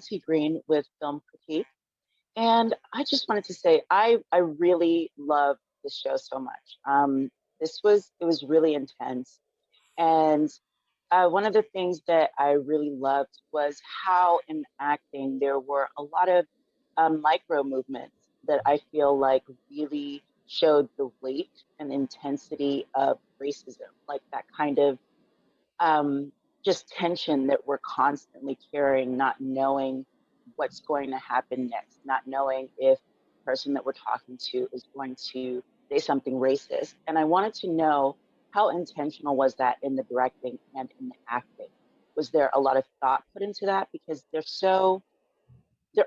Nancy Green with Film Critique, and I just wanted to say I really love this show so much. It was really intense, and one of the things that I really loved was how in acting there were a lot of micro movements that I feel like really showed the weight and intensity of racism, like that kind of um, just tension that we're constantly carrying, not knowing what's going to happen next, not knowing if the person that we're talking to is going to say something racist. And I wanted to know, how intentional was that in the directing and in the acting? Was there a lot of thought put into that? Because they're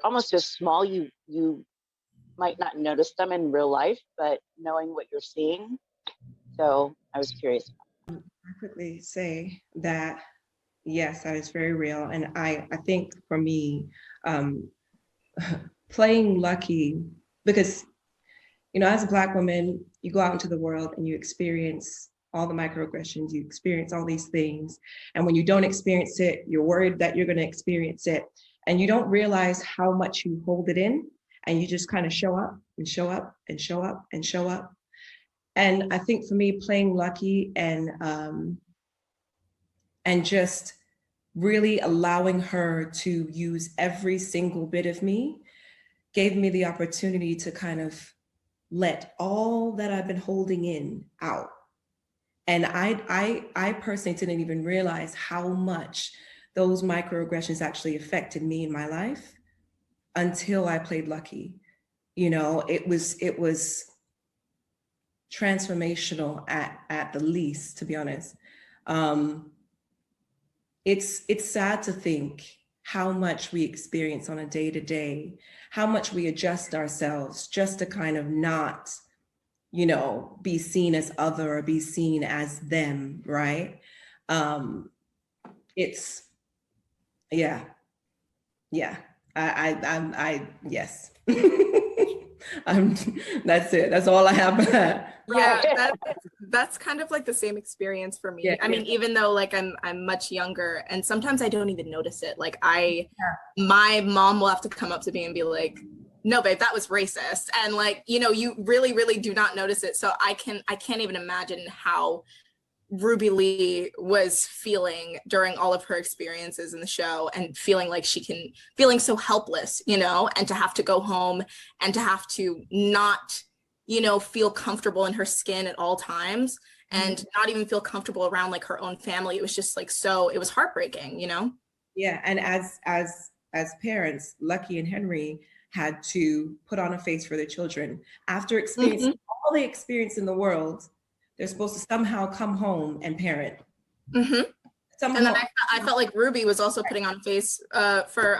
almost so small, you might not notice them in real life, but knowing what you're seeing. So I was curious. I quickly say that, yes, that is very real. And I think for me, um, playing lucky, because, as a Black woman, you go out into the world and you experience all the microaggressions, you experience all these things. And when you don't experience it, you're worried that you're going to experience it. And you don't realize how much you hold it in. And you just kind of show up and show up and show up and show up. And I think for me, playing lucky and just really allowing her to use every single bit of me gave me the opportunity to kind of let all that I've been holding in out. And I personally didn't even realize how much those microaggressions actually affected me in my life until I played lucky. It was transformational at the least, to be honest. It's sad to think how much we experience on a day-to-day, how much we adjust ourselves just to kind of not, be seen as other or be seen as them, right? It's, yeah. Yes. That's it. That's all I have. Yeah, that's kind of like the same experience for me. Yeah, I mean, even though like I'm much younger, and sometimes I don't even notice it. Like my mom will have to come up to me and be like, "No, babe, that was racist," and like, you really, really do not notice it. So I can't even imagine how Ruby Lee was feeling during all of her experiences in the show, and feeling so helpless, and to have to go home and to have to not, feel comfortable in her skin at all times, and not even feel comfortable around like her own family. It was just like, it was heartbreaking, Yeah, and as parents, Lucky and Henry had to put on a face for their children after experiencing all they experience in the world. They're supposed to somehow come home and parent. And then I felt like Ruby was also putting on a face for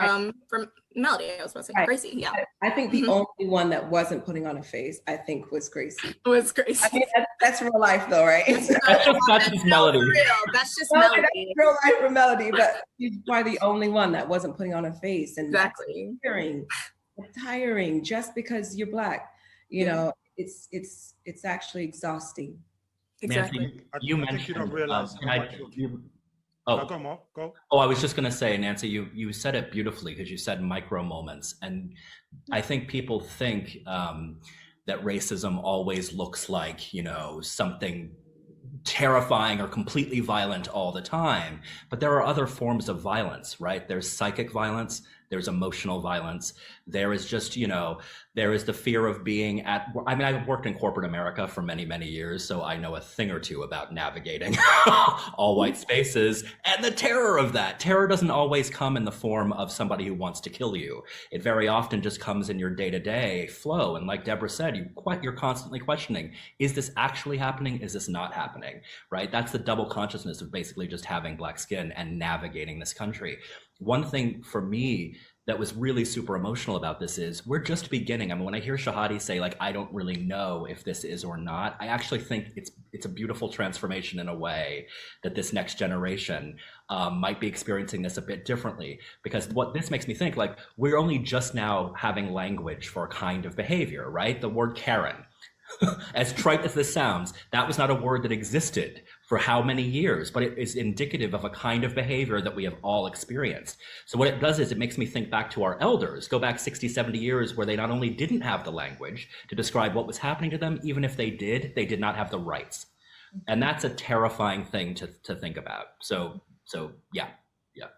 Melody. I was about to say Gracie. Yeah. I think the only one that wasn't putting on a face, I think, was Gracie. It was Gracie. I mean, that's real life, though, right? That's just Melody. That's just Melody. That's real life for Melody, but she's probably the only one that wasn't putting on a face. And exactly. Tiring just because you're Black. It's actually exhausting. Exactly. Nancy, you mentioned you don't realize go. I was just going to say, Nancy, you said it beautifully, because you said micro moments. And I think people think that racism always looks like, something terrifying or completely violent all the time. But there are other forms of violence, right? There's psychic violence, there's emotional violence. There is just, there is the fear of being I've worked in corporate America for many, many years, so I know a thing or two about navigating all white spaces and the terror of that. Terror doesn't always come in the form of somebody who wants to kill you. It very often just comes in your day-to-day flow. And like Deborah said, you're constantly questioning, is this actually happening? Is this not happening? Right? That's the double consciousness of basically just having Black skin and navigating this country. One thing for me that was really super emotional about this is we're just beginning. I mean, when I hear Shahadi say, like, I don't really know if this is or not, I actually think it's a beautiful transformation in a way that this next generation might be experiencing this a bit differently. Because what this makes me think, like, we're only just now having language for a kind of behavior, right? The word Karen. As trite as this sounds, that was not a word that existed for how many years, but it is indicative of a kind of behavior that we have all experienced. So what it does is it makes me think back to our elders, go back 60, 70 years where they not only didn't have the language to describe what was happening to them, even if they did not have the rights. And that's a terrifying thing to think about. So yeah.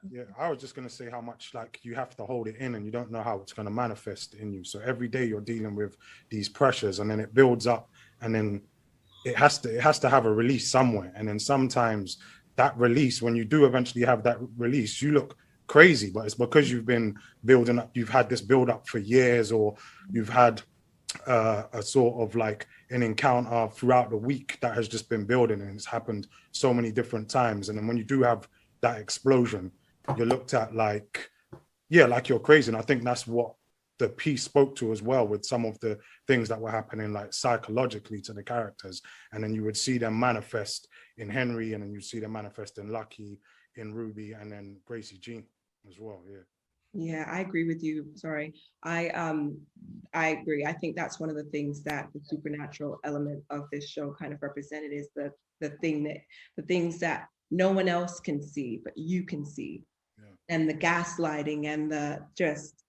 Yeah, I was just going to say how much like you have to hold it in and you don't know how it's going to manifest in you. So every day you're dealing with these pressures and then it builds up and then it has to have a release somewhere. And then sometimes that release, when you do eventually have that release, you look crazy, but it's because you've been building up, you've had this build up for years, or you've had a sort of like an encounter throughout the week that has just been building and it's happened so many different times. And then when you do have that explosion, you're looked at like, yeah, like you're crazy. And I think that's what the piece spoke to as well, with some of the things that were happening like psychologically to the characters. And then you would see them manifest in Henry, and then you see them manifest in Lucky, in Ruby, and then Gracie Jean as well. Yeah. Yeah, I agree with you. Sorry. I agree. I think that's one of the things that the supernatural element of this show kind of represented, is the things that no one else can see, but you can see. Yeah. And the gaslighting and the just,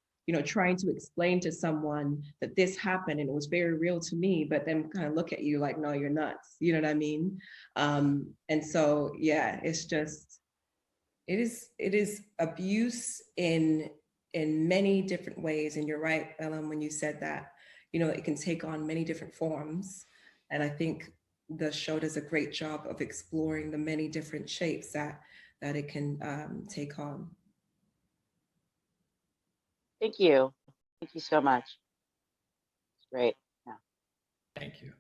trying to explain to someone that this happened and it was very real to me, but then kind of look at you like, no, you're nuts. You know what I mean? And so, yeah, it's just, it is abuse in many different ways. And you're right, Ellen, when you said that, it can take on many different forms. And I think the show does a great job of exploring the many different shapes that it can take on. Thank you. Thank you so much. It's great. Yeah. Thank you.